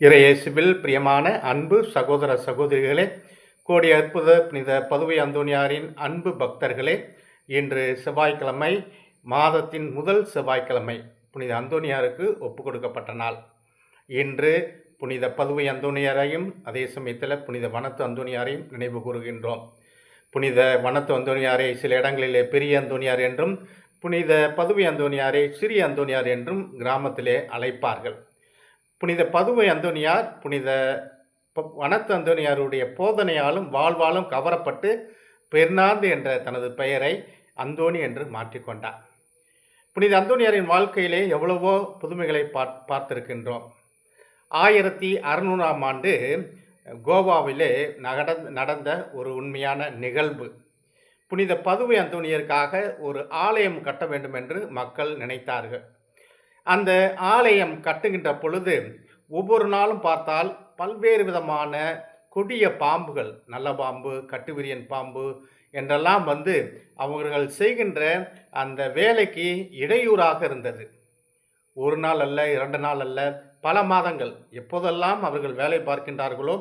இறையேசுவில் பிரியமான அன்பு சகோதர சகோதரிகளே, கோடி அற்புத புனித பதுவை அந்தோணியாரின் அன்பு பக்தர்களே, இன்று செவ்வாய்க்கிழமை, மாதத்தின் முதல் செவ்வாய்க்கிழமை புனித அந்தோணியாருக்கு ஒப்பு கொடுக்கப்பட்ட நாள். இன்று புனித பதுவை அந்தோணியாரையும் அதே சமயத்தில் புனித வனத்து அந்தோணியாரையும் நினைவு கூறுகின்றோம். புனித வனத்து அந்தோணியாரை சில இடங்களிலே பெரிய அந்தோணியார் என்றும், புனித பதுவை அந்தோணியாரை சிறிய அந்தோணியார் என்றும் கிராமத்திலே அழைப்பார்கள். புனித பதுவை அந்தோணியார் புனித வனத்து அந்தோணியாருடைய போதனையாலும் வாழ்வாலும் கவரப்பட்டு பெர்னாந்து என்ற தனது பெயரை அந்தோணி என்று மாற்றிக்கொண்டார். புனித அந்தோணியாரின் வாழ்க்கையிலே எவ்வளவோ புதுமைகளை பார்த்திருக்கின்றோம். 1600ஆம் ஆண்டு கோவாவிலே நடந்த ஒரு உண்மையான நிகழ்வு. புனித பதுவை அந்தோணியருக்காக ஒரு ஆலயம் கட்ட வேண்டும் என்று மக்கள் நினைத்தார்கள். அந்த ஆலயம் கட்டுகின்ற பொழுது ஒவ்வொரு நாளும் பார்த்தால் பல்வேறு விதமான கொடிய பாம்புகள், நல்ல பாம்பு, கட்டுவிரியன் பாம்பு என்றெல்லாம் வந்து அவர்கள் செய்கின்ற அந்த வேலைக்கு இடையூறாக இருந்தது. ஒரு நாள் அல்ல, 2 நாள் அல்ல, பல மாதங்கள். எப்போதெல்லாம் அவர்கள் வேலை பார்க்கின்றார்களோ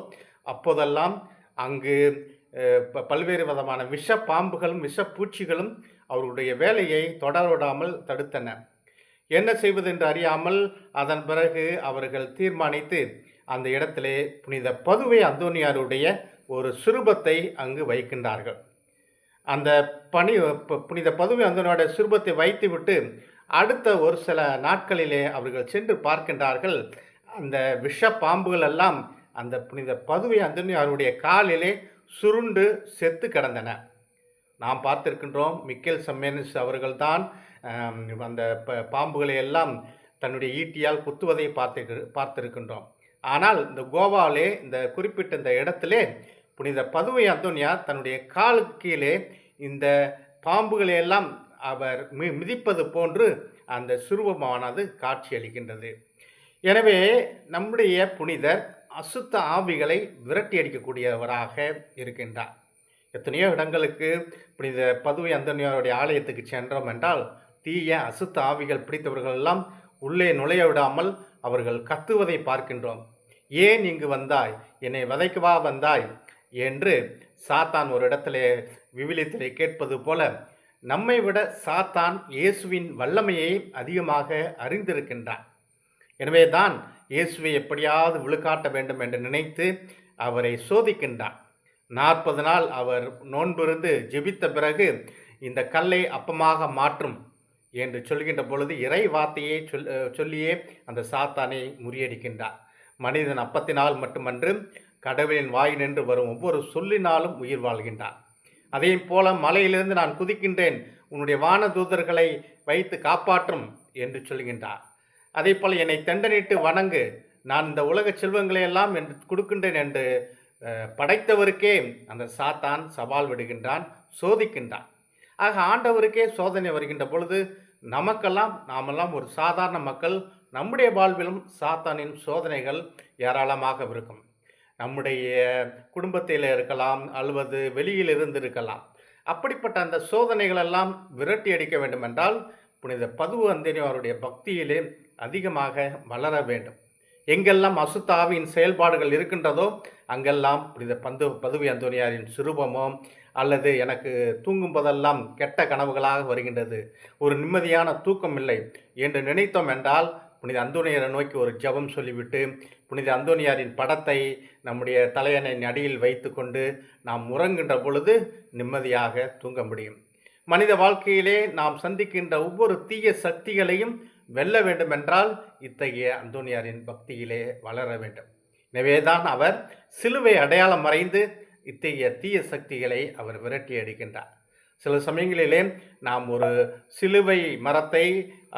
அப்போதெல்லாம் அங்கு பல்வேறு விதமான விஷ பாம்புகளும் விஷ பூச்சிகளும் அவர்களுடைய வேலையை தொடர விடாமல் தடுத்தன. என்ன செய்வது என்று அறியாமல் அதன் பிறகு அவர்கள் தீர்மானித்து அந்த இடத்திலே புனித பதுவை அந்தோணியாருடைய ஒரு சுரூபத்தை அங்கு வைக்கின்றார்கள். அந்த புனித பதுவை அந்தோணியாருடைய சுரூபத்தை வைத்துவிட்டு அடுத்த ஒரு சில நாட்களிலே அவர்கள் சென்று பார்க்கின்றார்கள். அந்த விஷ பாம்புகள் எல்லாம் அந்த புனித பதுவை அந்தோணியாருடைய காலிலே சுருண்டு செத்து கிடந்தன. நாம் பார்த்திருக்கின்றோம். மிக்கேல் செம்மேனிஸ் அவர்கள்தான் அந்த பாம்புகளை எல்லாம் தன்னுடைய ஈட்டியால் குத்துவதை பார்த்திருக்கின்றோம். ஆனால் இந்த கோவாவிலே இந்த குறிப்பிட்ட இந்த இடத்திலே புனித பதுவை அந்தோணியார் தன்னுடைய காலுக்கு கீழே இந்த பாம்புகளை எல்லாம் அவர் மிதிப்பது போன்று அந்த சுரூபமானது காட்சியளிக்கின்றது. எனவே நம்முடைய புனிதர் அசுத்த ஆவிகளை விரட்டி அடிக்கக்கூடியவராக இருக்கின்றார். எத்தனையோ இடங்களுக்கு புனித பதுவை அந்தோணியாருடைய ஆலயத்துக்கு சென்றோம் என்றால் தீய அசுத்த ஆவிகள் பிடித்தவர்கள் எல்லாம் உள்ளே நுழைய விடாமல் அவர்கள் கத்துவதை பார்க்கின்றோம். ஏன் இங்கு வந்தாய், என்னை வதைக்கவா வந்தாய் என்று சாத்தான் ஒரு இடத்திலே விவிலியத்திலே கேட்பது போல நம்மை விட சாத்தான் இயேசுவின் வல்லமையை அதிகமாக அறிந்திருக்கின்றான். எனவே தான் இயேசுவை எப்படியாவது விழுக்காட்ட வேண்டும் என்று நினைத்து அவரை சோதிக்கின்றான். 40 நாள் அவர் நோன்பிருந்து ஜெபித்த பிறகு இந்த கல்லை அப்பமாக மாற்றும் என்று சொல்கின்ற பொழுது இறை வார்த்தையை சொல்லியே அந்த சாத்தானை முறியடிக்கின்றார். மனிதன் அப்பத்தினால் மட்டுமன்று கடவுளின் வாய் நின்று வரும் ஒவ்வொரு சொல்லினாலும் உயிர் வாழ்கின்றார். அதே போல மலையிலிருந்து நான் குதிக்கின்றேன், உன்னுடைய வான தூதர்களை வைத்து காப்பாற்றும் என்று சொல்கின்றார். அதே போல் என்னை தண்டனிட்டு வணங்கு, நான் இந்த உலக செல்வங்களை எல்லாம் என்று கொடுக்கின்றேன் என்று படைத்தவருக்கே அந்த சாத்தான் சவால் விடுகின்றான், சோதிக்கின்றான். ஆக ஆண்டவருக்கே சோதனை வருகின்ற பொழுது நாமெல்லாம் ஒரு சாதாரண மக்கள், நம்முடைய வாழ்விலும் சாத்தானின் சோதனைகள் ஏராளமாக இருக்கும். நம்முடைய குடும்பத்தில் இருக்கலாம் அல்லது வெளியில் இருந்து இருக்கலாம். அப்படிப்பட்ட அந்த சோதனைகள் எல்லாம் விரட்டி அடிக்க வேண்டும் என்றால் புனித பதுவை அந்தோணியாருடைய பக்தியிலே அதிகமாக வளர வேண்டும். எங்கெல்லாம் அசுத்த ஆவியின் செயல்பாடுகள் இருக்கின்றதோ அங்கெல்லாம் புனித பதுவை அந்தோணியாரின் சுரூபமோ அல்லது எனக்கு தூங்கும் போதெல்லாம் கெட்ட கனவுகளாக வருகின்றது, ஒரு நிம்மதியான தூக்கம் இல்லை என்று நினைத்தோம் என்றால் புனித அந்தோணியாரை நோக்கி ஒரு ஜெபம் சொல்லிவிட்டு புனித அந்தோணியாரின் படத்தை நம்முடைய தலையணையின் அடியில் வைத்து கொண்டு நாம் உறங்குகின்ற பொழுது நிம்மதியாக தூங்க முடியும். மனித வாழ்க்கையிலே நாம் சந்திக்கின்ற ஒவ்வொரு தீய சக்திகளையும் வெல்ல வேண்டும் என்றால் இத்தகைய அந்தோணியாரின் பக்தியிலே வளர வேண்டும். எனவேதான் அவர் சிலுவை அடையாளம் மறைந்து இத்தகைய தீய சக்திகளை அவர் விரட்டி அடிக்கின்றார். சில சமயங்களிலே நாம் ஒரு சிலுவை மரத்தை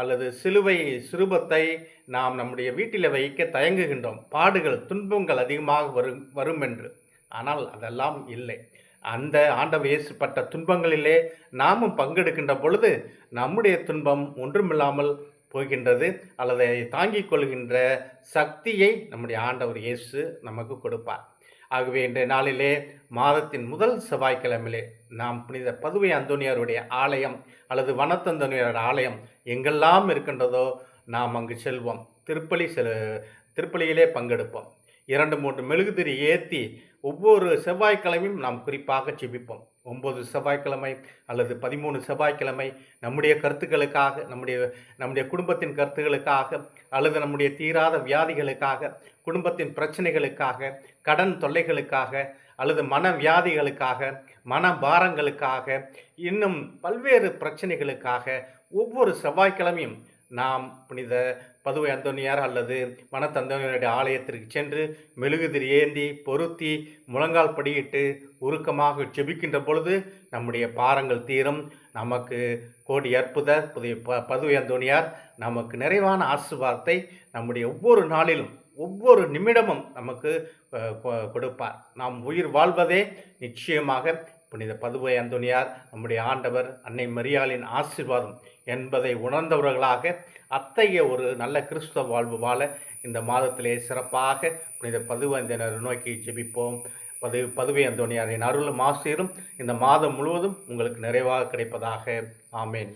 அல்லது சிலுவை சுரூபத்தை நாம் நம்முடைய வீட்டில் வைக்க தயங்குகின்றோம். பாடுகள், துன்பங்கள் அதிகமாக வரும் என்று. ஆனால் அதெல்லாம் இல்லை. அந்த ஆண்டவர் இயேசுப்பட்ட துன்பங்களிலே நாமும் பங்கெடுக்கின்ற பொழுது நம்முடைய துன்பம் ஒன்றுமில்லாமல் போகின்றது, அல்லது தாங்கிக் கொள்கின்ற சக்தியை நம்முடைய ஆண்டவர் இயேசு நமக்கு கொடுப்பார். ஆகவே இன்றைய நாளிலே மாதத்தின் முதல் செவ்வாய்க்கிழமையிலே நாம் புனித பதுவை அந்தோணியாருடைய ஆலயம் அல்லது வனத்து அந்தோணியாருடைய ஆலயம் எங்கெல்லாம் இருக்கின்றதோ நாம் அங்கு செல்வோம். திருப்பலியிலே பங்கெடுப்போம். 2, 3 மெழுகுதிரி ஏத்தி ஒவ்வொரு செவ்வாய்க்கிழமையும் நாம் குறிப்பாக ஜெபிப்போம். 9 செவ்வாய்க்கிழமை அல்லது 13 செவ்வாய்க்கிழமை நம்முடைய கருத்துக்களுக்காக, நம்முடைய குடும்பத்தின் கருத்துக்களுக்காக, அல்லது நம்முடைய தீராத வியாதிகளுக்காக, குடும்பத்தின் பிரச்சனைகளுக்காக, கடன் தொல்லைகளுக்காக, அல்லது மனவியாதிகளுக்காக, மனபாரங்களுக்காக, இன்னும் பல்வேறு பிரச்சனைகளுக்காக ஒவ்வொரு செவ்வாய்க்கிழமையும் நாம் புனித பதுவை அந்தோனியார் அல்லது மனத்தந்தோனியருடைய ஆலயத்திற்கு சென்று மெழுகுதிரி ஏந்தி பொருத்தி முழங்கால் படியிட்டு உருக்கமாக ஜெபிக்கின்ற பொழுது நம்முடைய பாரங்கள் தீரும். நமக்கு கோடி அற்புதர் பதுவை அந்தோனியார் நமக்கு நிறைவான ஆசீர்வாதத்தை நம்முடைய ஒவ்வொரு நாளிலும் ஒவ்வொரு நிமிடமும் நமக்கு கொடுப்பார். நாம் உயிர் வாழ்வதே நிச்சயமாக புனித பதுவை அந்தோனியார் நம்முடைய ஆண்டவர் அன்னை மரியாளின் ஆசீர்வாதம் என்பதை உணர்ந்தவர்களாக அத்தகைய ஒரு நல்ல கிறிஸ்தவ வாழ்வு வாழ இந்த மாதத்திலே சிறப்பாக புனித பதுவை அந்தோனியாரை நோக்கி ஜெபிப்போம். பதுவை அந்தோனியாரின் அருளும் ஆசீரும் இந்த மாதம் முழுவதும் உங்களுக்கு நிறைவாக கிடைப்பதாக. ஆமேன்.